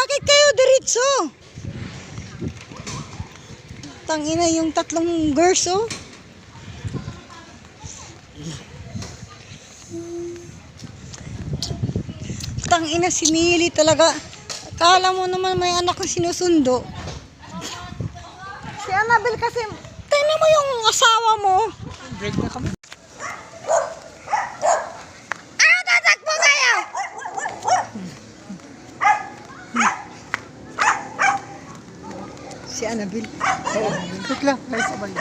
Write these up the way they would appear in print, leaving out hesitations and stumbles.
bakit kayo diretso? Tangina yung tatlong girls, oh. Tangina si Nili talaga. Kala mo naman may anak na sinusundo. Si Annabel kasi, tingnan mo yung asawa mo. Break na kami. Ano tatakbo kayo? Si Annabel. Break lang. May sabay.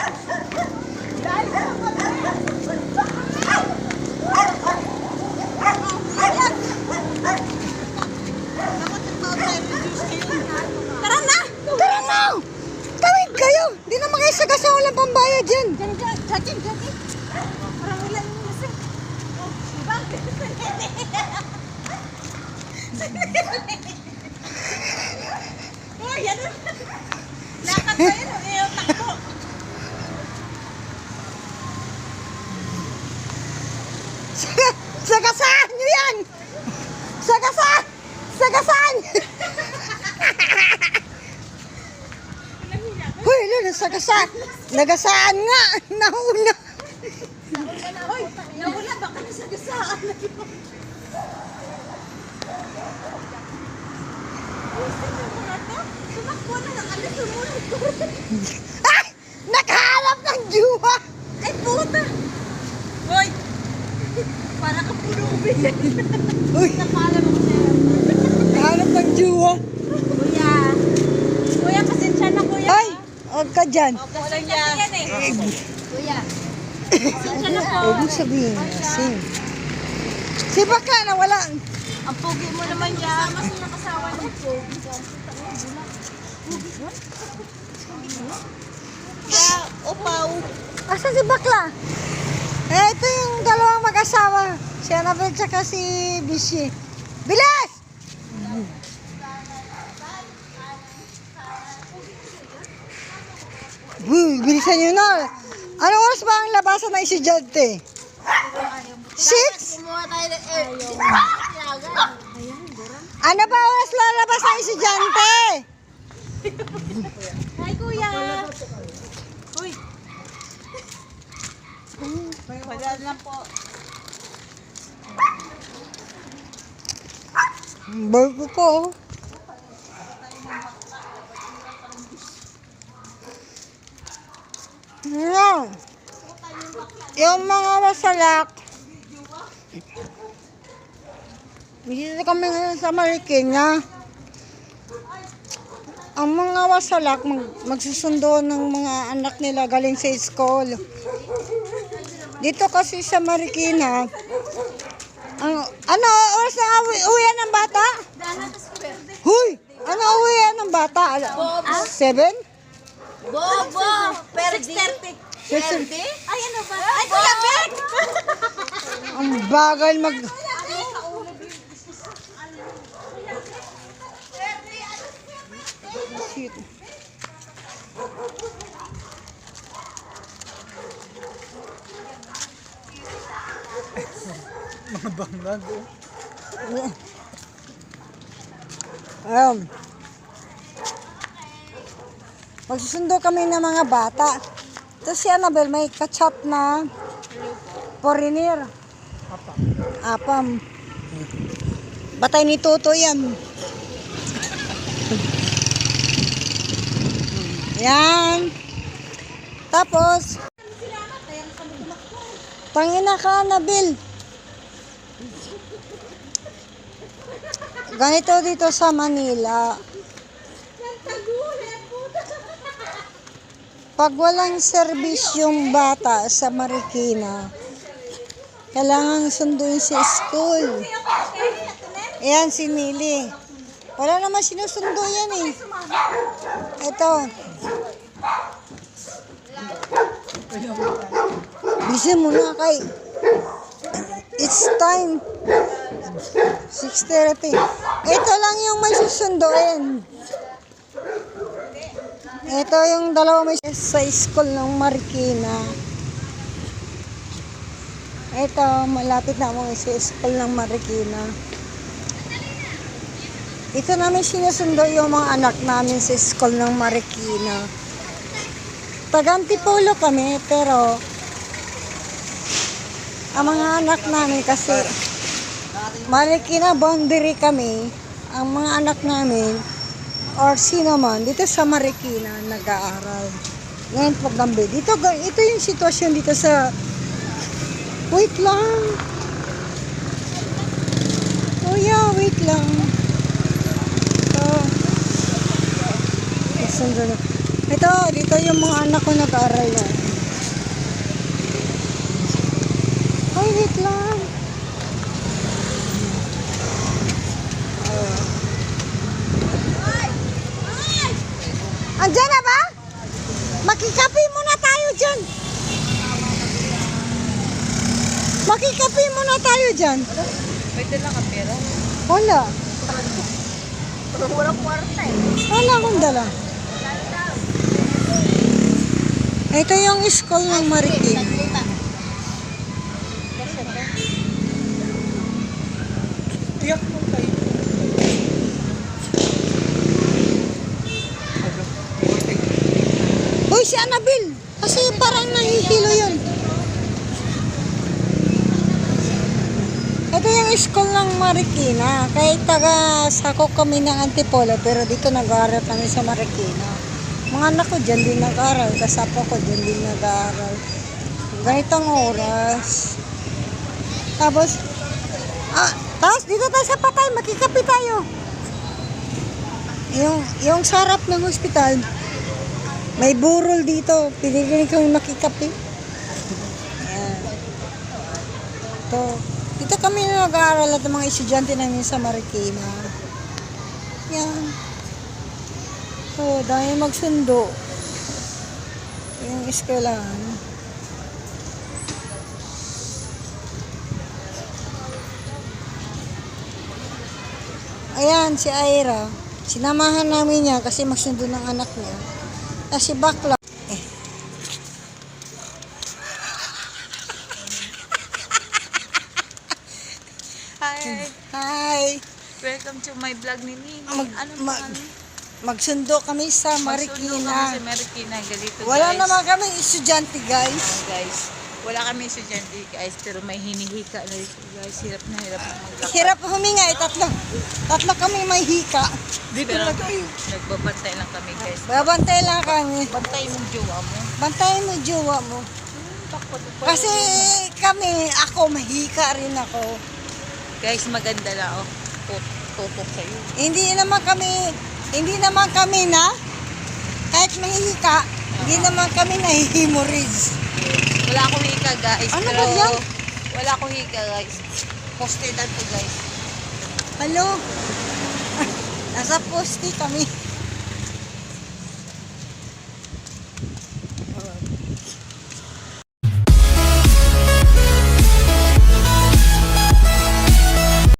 Tara na! Tara na! Tawid kayo! Di naman kayo sagasa, walang pambayad dyan. Jackie. Parang wala yung nasa. Diba? Oh, yan na. Lakad pa yun, ayaw takbo. Sagasaan nyo yan! Sagasaan! Sagasaan! Hoy, lalo, sagasaan! Nagasaan nga! Nauna! Hoy, nawala baka nasagasaan na yun. Sumakbo na ng alas, sumunod ko. Ay! Nakahanap ng juwa! Ay, puta! Hoy! Para ka puno ubig. Uy! Nakala mo sa'yo. Nakahanap ng juwa! Kuya! Kuya, pasensya na kuya. Ay! Huwag ka dyan! Pasensya na yan eh. Kuya. Pasensya na po. Huwag mo sabihin kasi. Si Baka na wala. Ang pogi mo naman yan. Mas nakasawa ng pogi. Kaya, upaw. Asa si Bakla? Eh, ito yung dalawang mag-asawa. Si Annabel tsaka si Bishi. Bilis! Bilisan nyo na. Anong oras ba ang labasan ng estudyante? 6? Kumuha tayo ng air. Ano ba oras lalabas ng estudyante? Hi, kuya. Uy. Wala na po. Bago ko. No. Yung mga wasalak. Dito kami ngayon sa Marikina. Ang mga wasalak magsusundo ng mga anak nila galing sa school. Dito kasi sa Marikina, ano oras na uwian ng bata? Huy! Ano uwian ng bata? 7? Bobo! 6:30. 6:30? Ay, ano ba? Ay, Kuya Beck! Ang bagal mag... Shit. Mga bangag. Magsusundo kami ng mga bata. Tapos si Annabel may kachat na foreigner. Apam. Batay ni Toto yan. Yan. Tapos, tangina ka, Annabel. Ganito dito sa Manila. Pag walang serbisyong bata sa Marikina, kailangan sunduin sa school. Ayan si Nili. Wala naman sinusundo yan eh. Ito. Busy mo na kay. It's time. 6:30. Ito lang yung may susunduin. Ito yung dalawa may sa school ng Marikina. Ito, malapit na ako sa school ng Marikina. Dito namin sinusundo yung mga anak namin sa school ng Marikina. Taga-Antipolo kami, pero ang mga anak namin kasi Marikina boundary kami. Ang mga anak namin or sino man dito sa Marikina nag-aaral. Ngayon po gambi. Dito, ito yung sitwasyon dito sa... Wait lang. Oh yeah, wait lang. Ito, dito yung mga anak ko nag-aaral na. Ay, wait lang. Andiyan na ba? Makikape muna tayo dyan. Makikape muna tayo dyan. Pwede lang ka pera. Wala. Walang kwarta eh. Wala akong dala. Ito yung school ng Marikina. Tiyak mo tayo. Uy, si Annabelle. Kasi parang nahihilo yun. Ito yung school ng Marikina. Kahit taga-sakop kami ng Antipolo, pero dito nag-aaral kami sa Marikina. Mga anak ko dyan din nag-aaral. Kasapo ko dyan din nag-aaral. Ganitong oras. Tapos dito tayo sa Patay, makikape tayo. Yung sarap ng hospital, may burol dito. Pinigil kami makikape. Ayan. Dito kami nag-aaral at mga estudyante namin sa Marikina. Yan. Dahil magsundo. Yung eskwelahan. Ayan, si Ira. Sinamahan namin niya kasi magsundo ng anak niya. Kasi bakla. Hi. Hi. Welcome to my vlog ni Nini. Magsundo kami sa Marikina. Sa Marikina. Ganito Wala guys. naman kami estudyante, guys. Guys. Wala kami estudyante guys, pero may hinihika na dito guys. Hirap na maglakad. Hirap huminga eh, tatlo. Tatlo kami may hika. Dito Pero na tayo. nagbabantay lang kami guys. Babantay lang kami. Bantay mong jowa mo. Bantayin mo jowa mo. Kasi kami, ako mahika rin ako. Guys, maganda lang oh. Tutok sa'yo. Hindi naman kami na, kahit mahihika, hindi naman kami nahihimoriz. Wala akong hika guys. Ano pero ba yan? Wala akong hika guys. Posted to guys. Hello? Nasa poste kami.